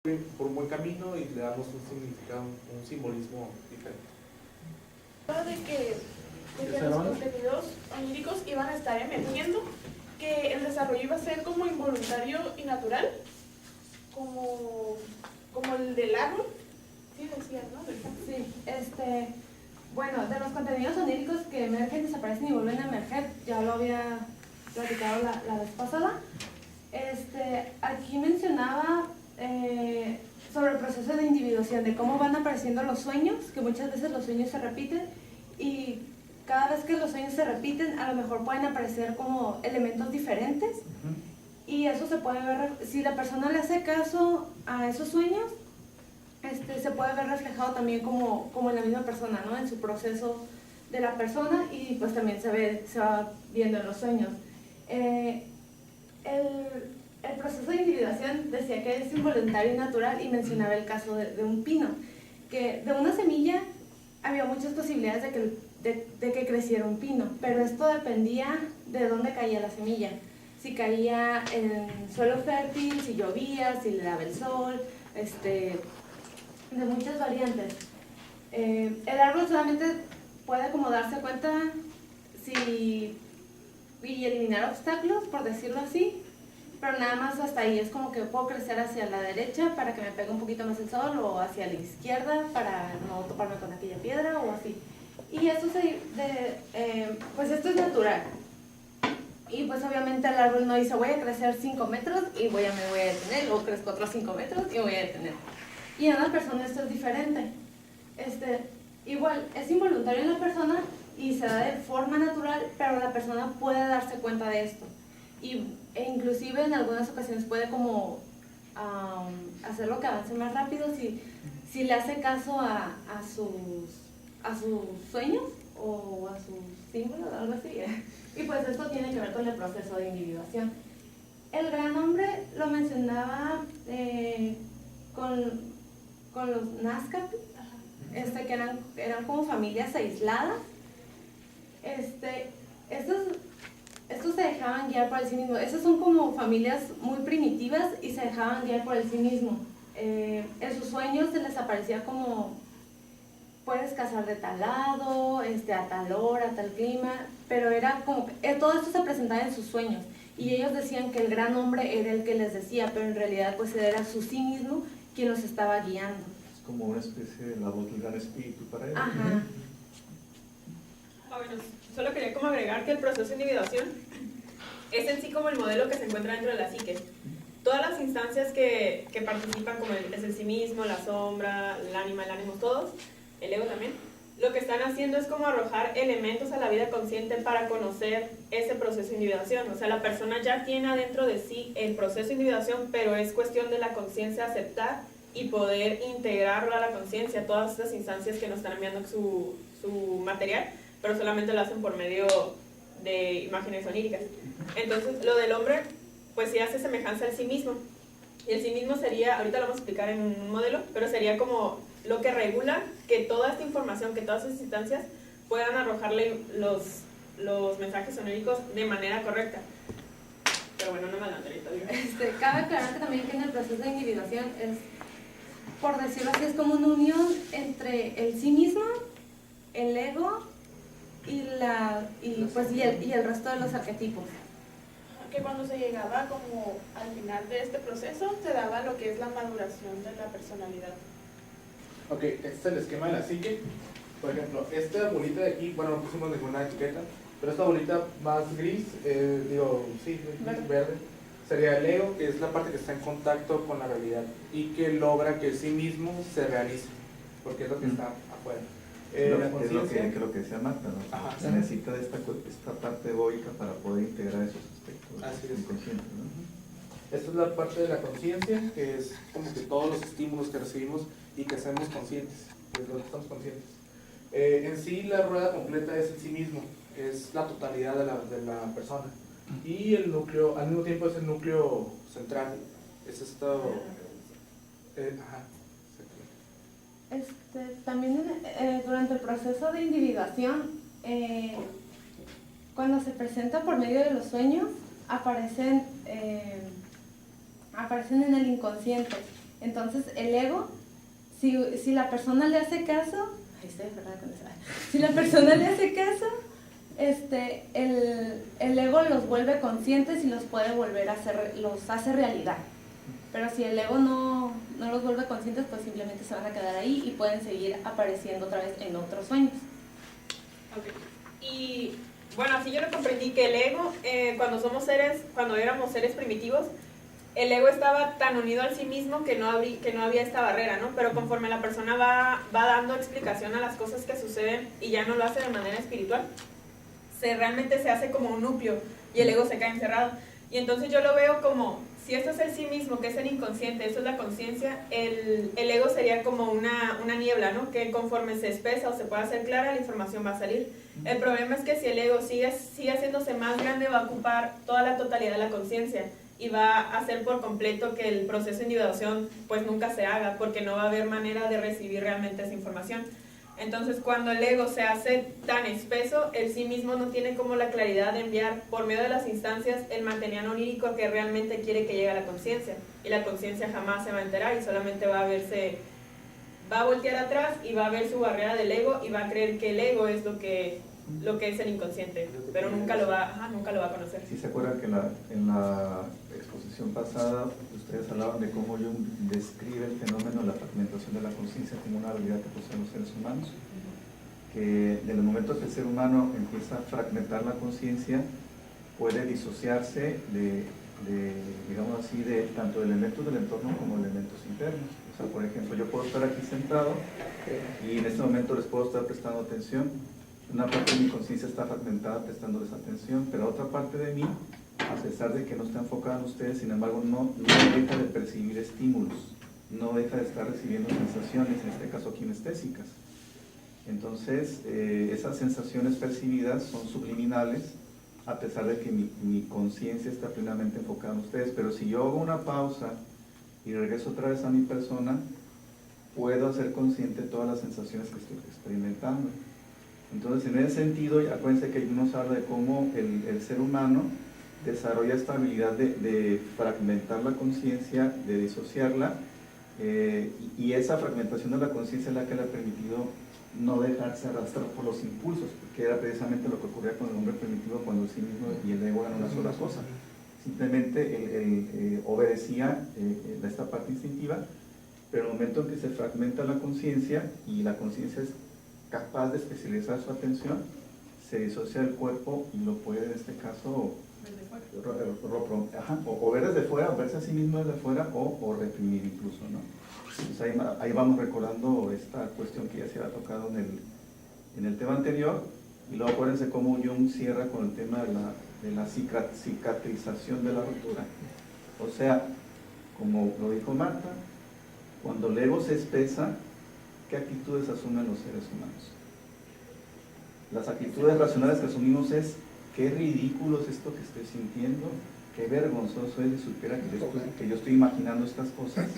por un buen camino y le damos un significado, un simbolismo diferente. De que los contenidos oníricos iban a estar emergiendo, que el desarrollo iba a ser como involuntario y natural, como el del árbol. Sí, decías, ¿no? Sí, bueno, de los contenidos oníricos que emergen, desaparecen y vuelven a emerger, ya lo había platicado la vez pasada. Aquí mencionaba sobre el proceso de individuación, de cómo van apareciendo los sueños, que muchas veces los sueños se repiten y cada vez que los sueños se repiten, a lo mejor pueden aparecer como elementos diferentes. Y eso se puede ver, si la persona le hace caso a esos sueños, se puede ver reflejado también como en la misma persona, ¿no? En su proceso de la persona, y pues también se va viendo en los sueños. El proceso de individuación decía que es involuntario y natural, y mencionaba el caso de un pino, que de una semilla había muchas posibilidades de que creciera un pino, pero esto dependía de dónde caía la semilla. Si caía en suelo fértil, si llovía, si le daba el sol, de muchas variantes. El árbol solamente puede como darse cuenta y eliminar obstáculos, por decirlo así, pero nada más hasta ahí. Es como que puedo crecer hacia la derecha para que me pegue un poquito más el sol, o hacia la izquierda para no toparme con aquella piedra, o así. Y eso pues esto es natural. Y pues obviamente el árbol no dice voy a crecer 5 metros y me voy a detener, o crezco otros 5 metros y me voy a detener. Y en una persona esto es diferente. Igual, es involuntario en la persona y se da de forma natural, pero la persona puede darse cuenta de esto. E inclusive en algunas ocasiones puede como hacerlo que avance más rápido si le hace caso a sus sueños o a sus símbolos, algo así. Y pues esto tiene que ver con el proceso de individuación. El gran hombre lo mencionaba con los Nazca, que eran como familias aisladas. Estos se dejaban guiar por el sí mismo. Esas son como familias muy primitivas y se dejaban guiar por el sí mismo. En sus sueños se les aparecía como puedes cazar de tal lado, a tal hora, a tal clima, pero era como todo esto se presentaba en sus sueños, y ellos decían que el gran hombre era el que les decía, pero en realidad pues era su sí mismo quien los estaba guiando. Es como una especie de la voz del gran espíritu para él. Ajá. Bueno, solo quería como agregar que el proceso de individuación es en sí como el modelo que se encuentra dentro de la psique. Todas las instancias que participan, como es el sí mismo, la sombra, el ánima, el ánimo, todos, el ego también, lo que están haciendo es como arrojar elementos a la vida consciente para conocer ese proceso de individuación. O sea, la persona ya tiene adentro de sí el proceso de individuación, pero es cuestión de la conciencia aceptar y poder integrarlo a la conciencia, todas estas instancias que nos están enviando su material, pero solamente lo hacen por medio de imágenes oníricas. Entonces, lo del hombre, pues sí hace semejanza al sí mismo. Y el sí mismo sería, ahorita lo vamos a explicar en un modelo, pero sería como lo que regula que toda esta información, que todas esas instancias puedan arrojarle los mensajes oníricos de manera correcta. Pero bueno, no me adelanto ahorita. Cabe aclarar que también que en el proceso de individuación es, por decirlo así, es como una unión entre el sí mismo, el ego y el resto de los arquetipos. Que cuando se llegaba como al final de este proceso, se daba lo que es la maduración de la personalidad. Ok, este es el esquema de la psique. Por ejemplo, esta bolita de aquí, bueno, no pusimos ninguna etiqueta, pero esta bolita más gris, verde, sería el ego, que es la parte que está en contacto con la realidad y que logra que sí mismo se realice, porque es lo que está afuera. Es lo que decía Marta, ¿no? Ajá. Se necesita de esta parte egoica para poder integrar esos aspectos. Así es. Inconscientes, ¿no? Esta es la parte de la conciencia, que es como que todos los estímulos que recibimos y que hacemos conscientes, que es lo que estamos conscientes. En sí, la rueda completa es el sí mismo, que es la totalidad de la persona. Y el núcleo, al mismo tiempo, es el núcleo central. Es esto. También durante el proceso de individuación, cuando se presenta por medio de los sueños, aparecen en el inconsciente. Entonces el ego, si la persona le hace caso, si la persona le hace caso, el ego los vuelve conscientes y los puede volver a hacer, los hace realidad. Pero si el ego no los vuelve conscientes, pues simplemente se van a quedar ahí y pueden seguir apareciendo otra vez en otros sueños. Okay. Y bueno, así yo lo comprendí que el ego, cuando éramos seres primitivos, el ego estaba tan unido al sí mismo que no había esta barrera, ¿no? Pero conforme la persona va dando explicación a las cosas que suceden y ya no lo hace de manera espiritual, realmente se hace como un núcleo y el ego se cae encerrado. Y entonces yo lo veo como, si esto es el sí mismo, que es el inconsciente, eso es la conciencia, el ego sería como una niebla, ¿no? Que conforme se espesa o se puede hacer clara, la información va a salir. El problema es que si el ego sigue haciéndose más grande, va a ocupar toda la totalidad de la conciencia y va a hacer por completo que el proceso de individuación pues nunca se haga, porque no va a haber manera de recibir realmente esa información. Entonces, cuando el ego se hace tan espeso, el sí mismo no tiene como la claridad de enviar por medio de las instancias el material onírico que realmente quiere que llegue a la conciencia. Y la conciencia jamás se va a enterar y solamente va a voltear atrás y va a ver su barrera del ego y va a creer que el ego es lo que es el inconsciente, pero nunca lo va a conocer. Si se acuerdan que en la exposición pasada ustedes hablaban de cómo Jung describe el fenómeno de la fragmentación de la conciencia como una habilidad que poseen los seres humanos, que en el momento que el ser humano empieza a fragmentar la conciencia, puede disociarse digamos así, de tanto de elementos del entorno como de elementos internos. O sea, por ejemplo, yo puedo estar aquí sentado y en este momento les puedo estar prestando atención. Una parte de mi conciencia está fragmentada prestándoles atención, pero otra parte de mí, a pesar de que no está enfocada en ustedes, sin embargo no deja de percibir estímulos, no deja de estar recibiendo sensaciones, en este caso kinestésicas. Entonces, esas sensaciones percibidas son subliminales, a pesar de que mi conciencia está plenamente enfocada en ustedes, pero si yo hago una pausa y regreso otra vez a mi persona, puedo hacer consciente de todas las sensaciones que estoy experimentando. Entonces, en ese sentido, acuérdense que nos habla de cómo el ser humano desarrolla esta habilidad de fragmentar la conciencia, de disociarla, y esa fragmentación de la conciencia es la que le ha permitido no dejarse arrastrar por los impulsos, porque era precisamente lo que ocurría con el hombre primitivo cuando el sí mismo y el ego eran una sola cosa. Simplemente él obedecía esta parte instintiva, pero en el momento en que se fragmenta la conciencia y la conciencia es capaz de especializar su atención, se disocia del cuerpo y lo puede, en este caso, o ver desde fuera, o verse a sí mismo desde fuera, o reprimir incluso, ¿no? Entonces ahí vamos recordando esta cuestión que ya se había tocado en el tema anterior, y luego acuérdense cómo Jung cierra con el tema de la cicatrización de la ruptura. O sea, como lo dijo Marta, cuando el ego se espesa, ¿qué actitudes asumen los seres humanos? Las actitudes racionales que asumimos es: qué ridículo es esto que estoy sintiendo, qué vergonzoso es de supiera que yo estoy imaginando estas cosas,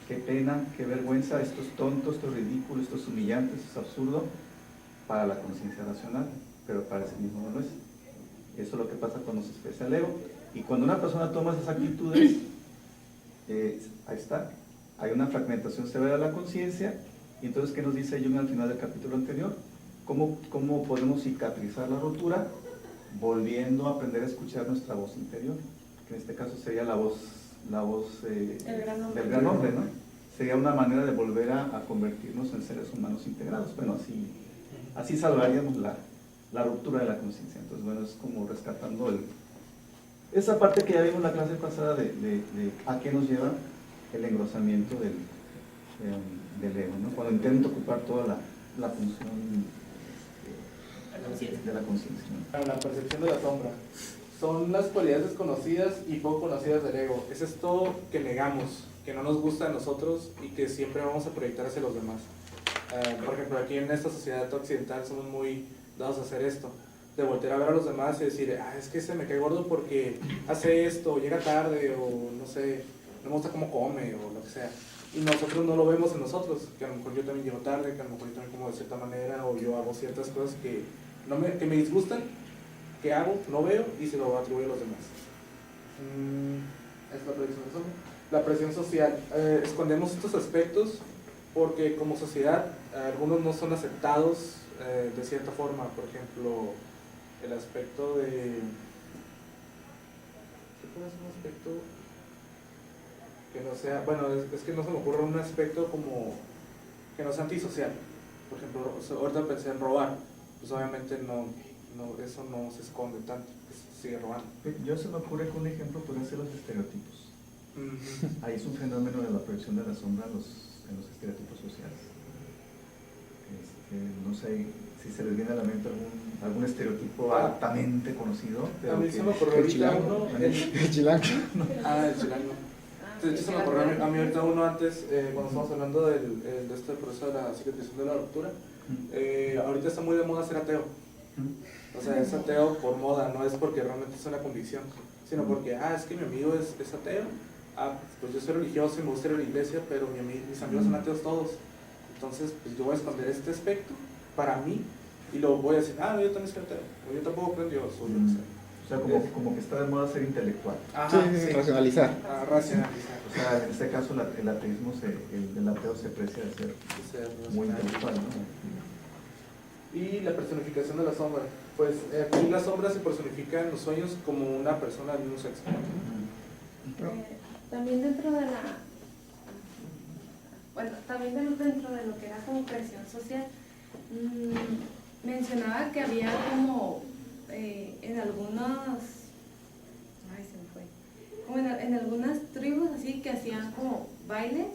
qué pena, qué vergüenza, esto es tonto, esto es ridículo, esto es humillante, esto es absurdo, para la conciencia racional, pero para sí mismo no lo es. Eso es lo que pasa cuando se expresa el ego, y cuando una persona toma esas actitudes, ahí está, hay una fragmentación severa de la conciencia. Y entonces, ¿qué nos dice Jung al final del capítulo anterior? ¿Cómo podemos cicatrizar la rotura? Volviendo a aprender a escuchar nuestra voz interior, que en este caso sería la voz del gran hombre, ¿no? Sería una manera de volver a convertirnos en seres humanos integrados. Bueno, así salvaríamos la ruptura de la conciencia. Entonces, bueno, es como rescatando esa parte que ya vimos en la clase pasada de a qué nos lleva el engrosamiento del ego, ¿no? Cuando intento ocupar toda la función de la conciencia, ¿no? La percepción de la sombra son las cualidades desconocidas y poco conocidas del ego. Es esto que negamos, que no nos gusta a nosotros y que siempre vamos a proyectar hacia los demás. Por ejemplo, aquí en esta sociedad occidental somos muy dados a hacer esto, de voltear a ver a los demás y decir, es que se me cae gordo porque hace esto, llega tarde, o no sé, no me gusta cómo come, o lo que sea. Y nosotros no lo vemos en nosotros, que a lo mejor yo también llego tarde, que a lo mejor yo también como de cierta manera, o yo hago ciertas cosas que me disgustan, que hago, no veo y se lo atribuyo a los demás. Es la proyección de sombra. La presión social. Escondemos estos aspectos porque como sociedad algunos no son aceptados de cierta forma. Por ejemplo, el aspecto de... ¿Qué puede ser un aspecto que no sea... Bueno, es que no se me ocurre un aspecto como que no sea antisocial. Por ejemplo, ahorita pensé en robar. Pues obviamente eso no se esconde tanto, se sigue robando. Yo se me ocurre que un ejemplo pueden ser los estereotipos. Ahí es un fenómeno de la proyección de la sombra en los estereotipos sociales. No sé si se les viene a la mente algún estereotipo altamente conocido. A mí se me ocurrió ahorita uno. El chilango. El chilango. De hecho, se me ocurrió a mí ahorita uno antes, cuando estamos hablando de este proceso de la cicatrización de la ruptura. Ahorita está muy de moda ser ateo. O sea, es ateo por moda, no es porque realmente es una convicción, sino porque, es que mi amigo es ateo. Pues yo soy religioso y me gusta ir a la iglesia, pero mis amigos son ateos todos. Entonces, pues yo voy a esconder este aspecto para mí y luego voy a decir, yo también soy ateo, o yo tampoco creo en Dios, o yo no sé. O sea, como que está de moda ser intelectual. Sí, racionalizar. Racionalizar. O sea, en este caso el ateísmo, el ateo se aprecia de ser muy intelectual, ¿no? Y la personificación de la sombra. Pues aquí la sombra se personifica en los sueños como una persona del mismo sexo. También dentro de dentro de lo que era como presión social, mencionaba que había como en algunas, se me fue, como en algunas tribus así que hacían como bailes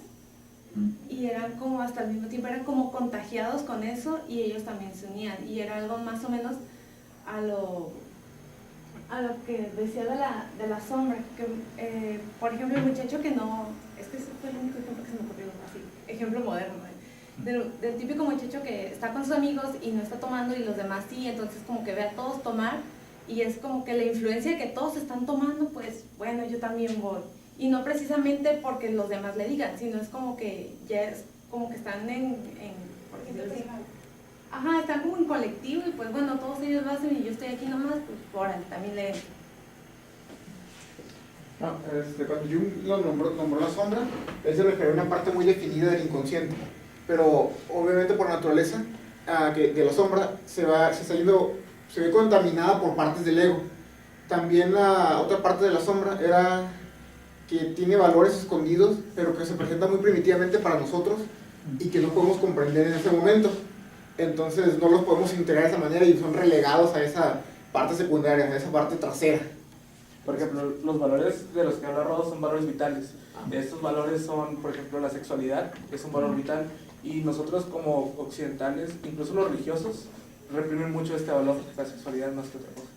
y eran como hasta el mismo tiempo, eran como contagiados con eso y ellos también se unían y era algo más o menos a lo que decía de la sombra, que por ejemplo el muchacho que no, ese fue el único ejemplo que se me ocurrió, así, ejemplo moderno, del típico muchacho que está con sus amigos y no está tomando y los demás sí, entonces como que ve a todos tomar y es como que la influencia de que todos están tomando, pues bueno, yo también voy. Y no precisamente porque los demás le digan, sino es como que ya es como que están por ejemplo, están como en colectivo y pues bueno, todos ellos lo hacen y yo estoy aquí nomás, pues órale, también le entro. Cuando Jung nombró la sombra, él se refiere a una parte muy definida del inconsciente, pero obviamente por naturaleza que la sombra se ve contaminada por partes del ego. También la otra parte de la sombra era que tiene valores escondidos, pero que se presenta muy primitivamente para nosotros y que no podemos comprender en ese momento. Entonces no los podemos integrar de esa manera y son relegados a esa parte secundaria, a esa parte trasera. Por ejemplo, los valores de los que habla Rodo son valores vitales. Estos valores son, por ejemplo, la sexualidad, es un valor vital, y nosotros como occidentales, incluso los religiosos, reprimen mucho este valor, la sexualidad más que otra cosa.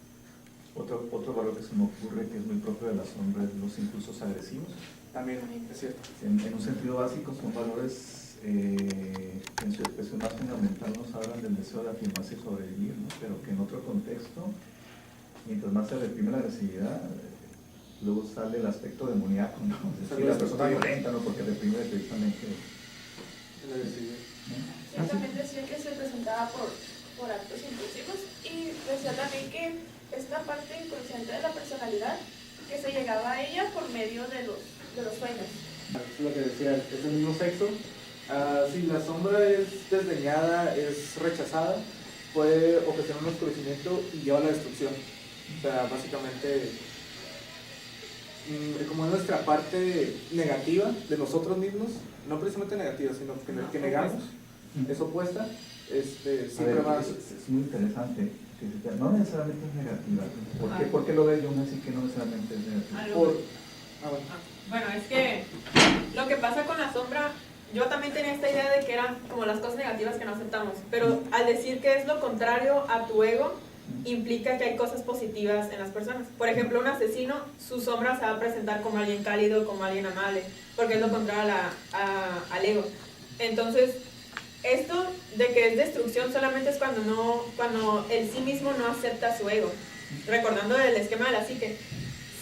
Otro valor que se me ocurre que es muy propio de la sombra es los impulsos agresivos. También, es cierto. En un sentido básico son valores en su expresión más fundamental nos hablan del deseo de afirmarse y sobrevivir, ¿no? Pero que en otro contexto, mientras más se reprime la agresividad, luego sale el aspecto demoníaco, ¿no? Es decir, la persona violenta, ¿no? Porque reprime precisamente la agresividad. Sí, también decía que se presentaba por actos impulsivos y decía también que esta parte inconsciente de la personalidad que se llegaba a ella por medio de los sueños. Es lo que decía, es del mismo sexo. Si la sombra es desdeñada, es rechazada, puede ocasionar un oscurecimiento y lleva a la destrucción. O sea, básicamente, como es nuestra parte negativa de nosotros mismos, no precisamente negativa, sino que negamos, es opuesta, siempre va a... Es muy interesante. No necesariamente es negativa. ¿Por qué lo ve Jung así que no necesariamente es negativa? Bueno, es que lo que pasa con la sombra, yo también tenía esta idea de que eran como las cosas negativas que no aceptamos, pero al decir que es lo contrario a tu ego, implica que hay cosas positivas en las personas. Por ejemplo, un asesino, su sombra se va a presentar como alguien cálido, como alguien amable, porque es lo contrario al ego. Entonces, esto de que es destrucción solamente es cuando el sí mismo no acepta su ego. Recordando el esquema de la psique,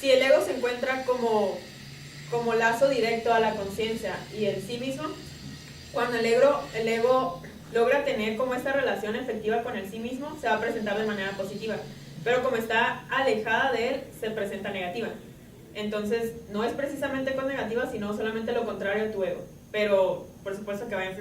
si el ego se encuentra como lazo directo a la conciencia y el sí mismo, cuando el ego logra tener como esta relación efectiva con el sí mismo, se va a presentar de manera positiva, pero como está alejada de él, se presenta negativa. Entonces, no es precisamente con negativa, sino solamente lo contrario a tu ego. Pero, por supuesto que va a influir